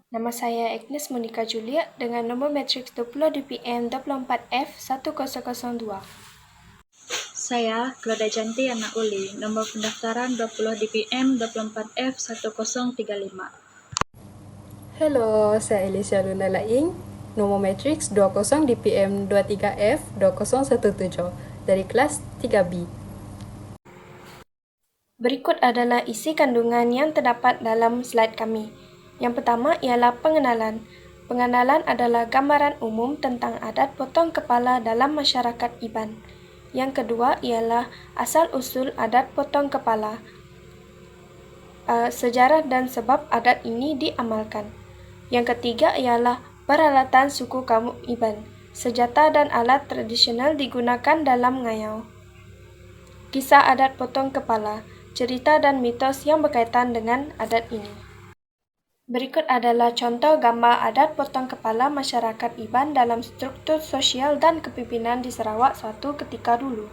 Nama saya Agnes Monica Julia dengan nombor matriks 20 DPM 24F 1002. Saya, Claudia Janti Anak Uli, nomor pendaftaran 20 DPM 24F 1035. Halo, saya Elisha Luna Laing, nomor matriks 20 DPM 23F 2017 dari kelas 3B. Berikut adalah isi kandungan yang terdapat dalam slide kami. Yang pertama ialah pengenalan. Pengenalan adalah gambaran umum tentang adat potong kepala dalam masyarakat Iban. Yang kedua ialah asal-usul adat potong kepala, sejarah dan sebab adat ini diamalkan. Yang ketiga ialah peralatan suku kaum Iban. Senjata dan alat tradisional digunakan dalam ngayau. Kisah adat potong kepala, cerita dan mitos yang berkaitan dengan adat ini. Berikut adalah contoh gambar adat potong kepala masyarakat Iban dalam struktur sosial dan kepimpinan di Sarawak suatu ketika dulu.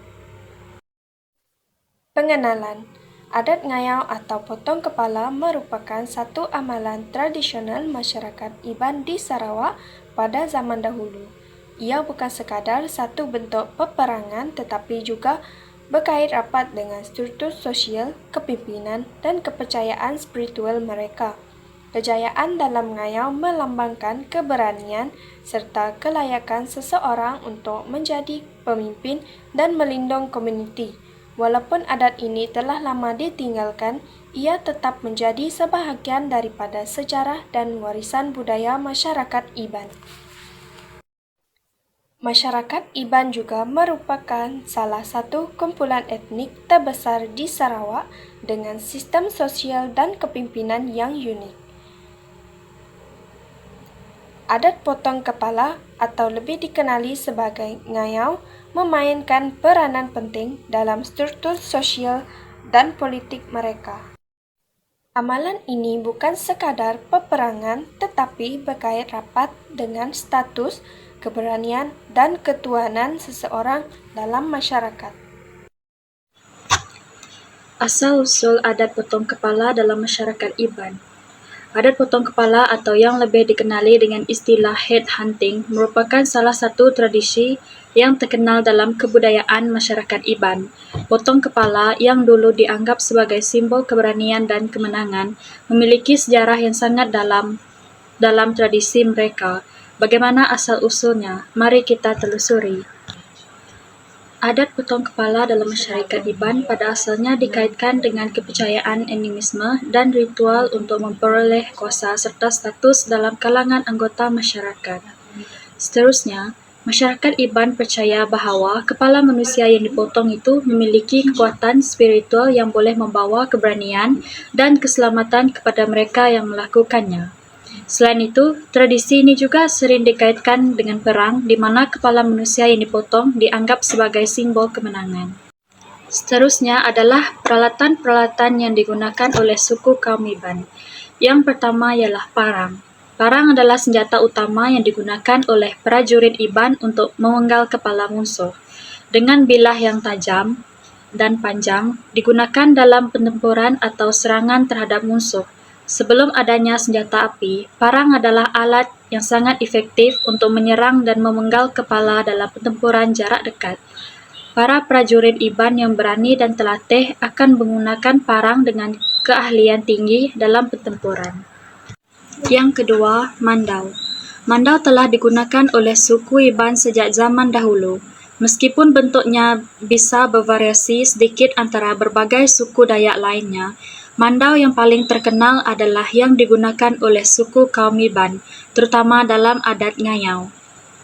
Pengenalan. Adat ngayau atau potong kepala merupakan satu amalan tradisional masyarakat Iban di Sarawak pada zaman dahulu. Ia bukan sekadar satu bentuk peperangan tetapi juga berkait rapat dengan struktur sosial, kepimpinan, dan kepercayaan spiritual mereka. Kejayaan dalam ngayau melambangkan keberanian serta kelayakan seseorang untuk menjadi pemimpin dan melindungi komuniti. Walaupun adat ini telah lama ditinggalkan, ia tetap menjadi sebahagian daripada sejarah dan warisan budaya masyarakat Iban. Masyarakat Iban juga merupakan salah satu kumpulan etnik terbesar di Sarawak dengan sistem sosial dan kepimpinan yang unik. Adat potong kepala atau lebih dikenali sebagai ngayau memainkan peranan penting dalam struktur sosial dan politik mereka. Amalan ini bukan sekadar peperangan tetapi berkait rapat dengan status, keberanian, dan ketuhanan seseorang dalam masyarakat. Asal-usul adat potong kepala dalam masyarakat Iban. Adat potong kepala atau yang lebih dikenali dengan istilah head hunting merupakan salah satu tradisi yang terkenal dalam kebudayaan masyarakat Iban. Potong kepala yang dulu dianggap sebagai simbol keberanian dan kemenangan memiliki sejarah yang sangat dalam tradisi mereka. Bagaimana asal-usulnya? Mari kita telusuri. Adat potong kepala dalam masyarakat Iban pada asalnya dikaitkan dengan kepercayaan animisme dan ritual untuk memperoleh kuasa serta status dalam kalangan anggota masyarakat. Seterusnya, masyarakat Iban percaya bahawa kepala manusia yang dipotong itu memiliki kekuatan spiritual yang boleh membawa keberanian dan keselamatan kepada mereka yang melakukannya. Selain itu, tradisi ini juga sering dikaitkan dengan perang di mana kepala manusia yang dipotong dianggap sebagai simbol kemenangan. Seterusnya adalah peralatan-peralatan yang digunakan oleh suku kaum Iban. Yang pertama ialah parang. Parang adalah senjata utama yang digunakan oleh prajurit Iban untuk memenggal kepala musuh. Dengan bilah yang tajam dan panjang, digunakan dalam pertempuran atau serangan terhadap musuh. Sebelum adanya senjata api, parang adalah alat yang sangat efektif untuk menyerang dan memenggal kepala dalam pertempuran jarak dekat. Para prajurit Iban yang berani dan terlatih akan menggunakan parang dengan keahlian tinggi dalam pertempuran. Yang kedua, mandau. Mandau telah digunakan oleh suku Iban sejak zaman dahulu. Meskipun bentuknya bisa bervariasi sedikit antara berbagai suku Dayak lainnya, mandau yang paling terkenal adalah yang digunakan oleh suku kaum Iban, terutama dalam adat ngayau.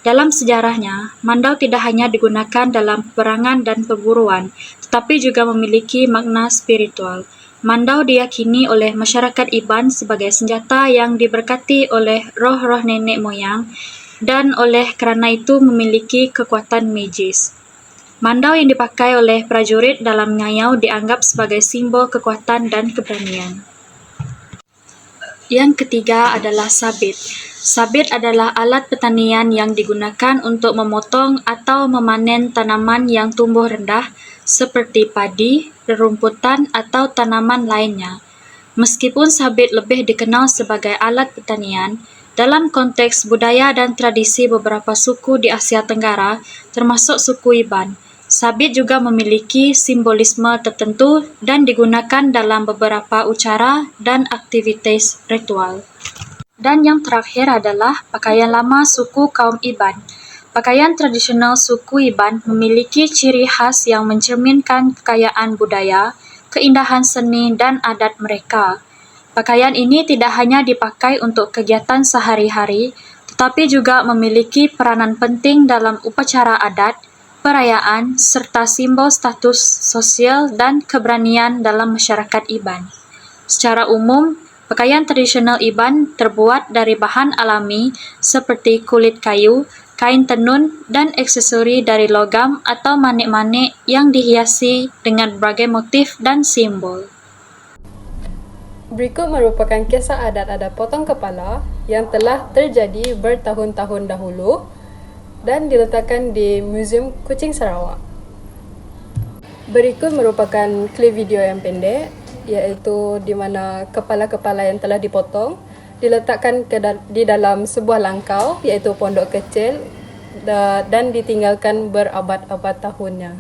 Dalam sejarahnya, mandau tidak hanya digunakan dalam peperangan dan perburuan, tetapi juga memiliki makna spiritual. Mandau diyakini oleh masyarakat Iban sebagai senjata yang diberkati oleh roh-roh nenek moyang dan oleh kerana itu memiliki kekuatan magis. Mandau yang dipakai oleh prajurit dalam ngayau dianggap sebagai simbol kekuatan dan keberanian. Yang ketiga adalah sabit. Sabit adalah alat pertanian yang digunakan untuk memotong atau memanen tanaman yang tumbuh rendah seperti padi, rerumputan atau tanaman lainnya. Meskipun sabit lebih dikenal sebagai alat pertanian, dalam konteks budaya dan tradisi beberapa suku di Asia Tenggara, termasuk suku Iban, sabit juga memiliki simbolisme tertentu dan digunakan dalam beberapa ucara dan aktivitas ritual. Dan yang terakhir adalah pakaian lama suku kaum Iban. Pakaian tradisional suku Iban memiliki ciri khas yang mencerminkan kekayaan budaya, keindahan seni, dan adat mereka. Pakaian ini tidak hanya dipakai untuk kegiatan sehari-hari, tetapi juga memiliki peranan penting dalam upacara adat, perayaan, serta simbol status sosial dan keberanian dalam masyarakat Iban. Secara umum, pakaian tradisional Iban terbuat dari bahan alami seperti kulit kayu, kain tenun, dan aksesori dari logam atau manik-manik yang dihiasi dengan berbagai motif dan simbol. Berikut merupakan kisah adat-adat potong kepala yang telah terjadi bertahun-tahun dahulu dan diletakkan di Museum Kuching Sarawak. Berikut merupakan klip video yang pendek, iaitu di mana kepala-kepala yang telah dipotong diletakkan di dalam sebuah langkau, iaitu pondok kecil, dan ditinggalkan berabad-abad tahunnya.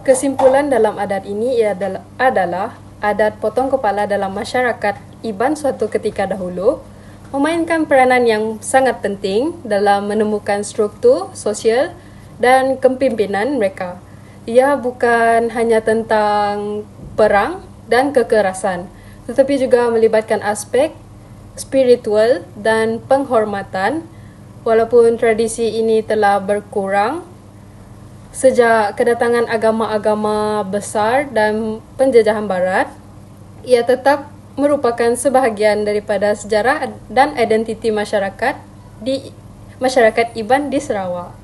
Kesimpulan dalam adat ini adalah adat potong kepala dalam masyarakat Iban suatu ketika dahulu memainkan peranan yang sangat penting dalam menemukan struktur sosial dan kepimpinan mereka. Ia bukan hanya tentang perang dan kekerasan, tetapi juga melibatkan aspek spiritual dan penghormatan. Walaupun tradisi ini telah berkurang sejak kedatangan agama-agama besar dan penjajahan barat, ia tetap merupakan sebahagian daripada sejarah dan identiti masyarakat Iban di Sarawak.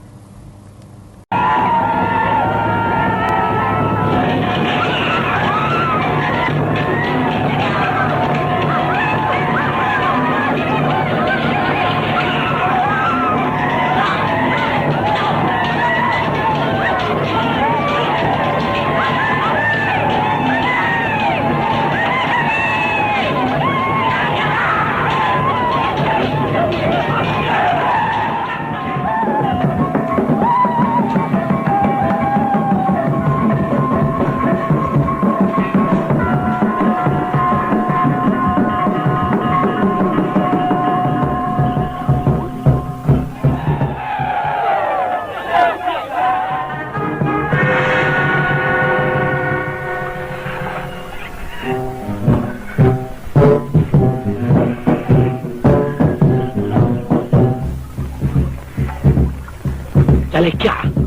चले क्या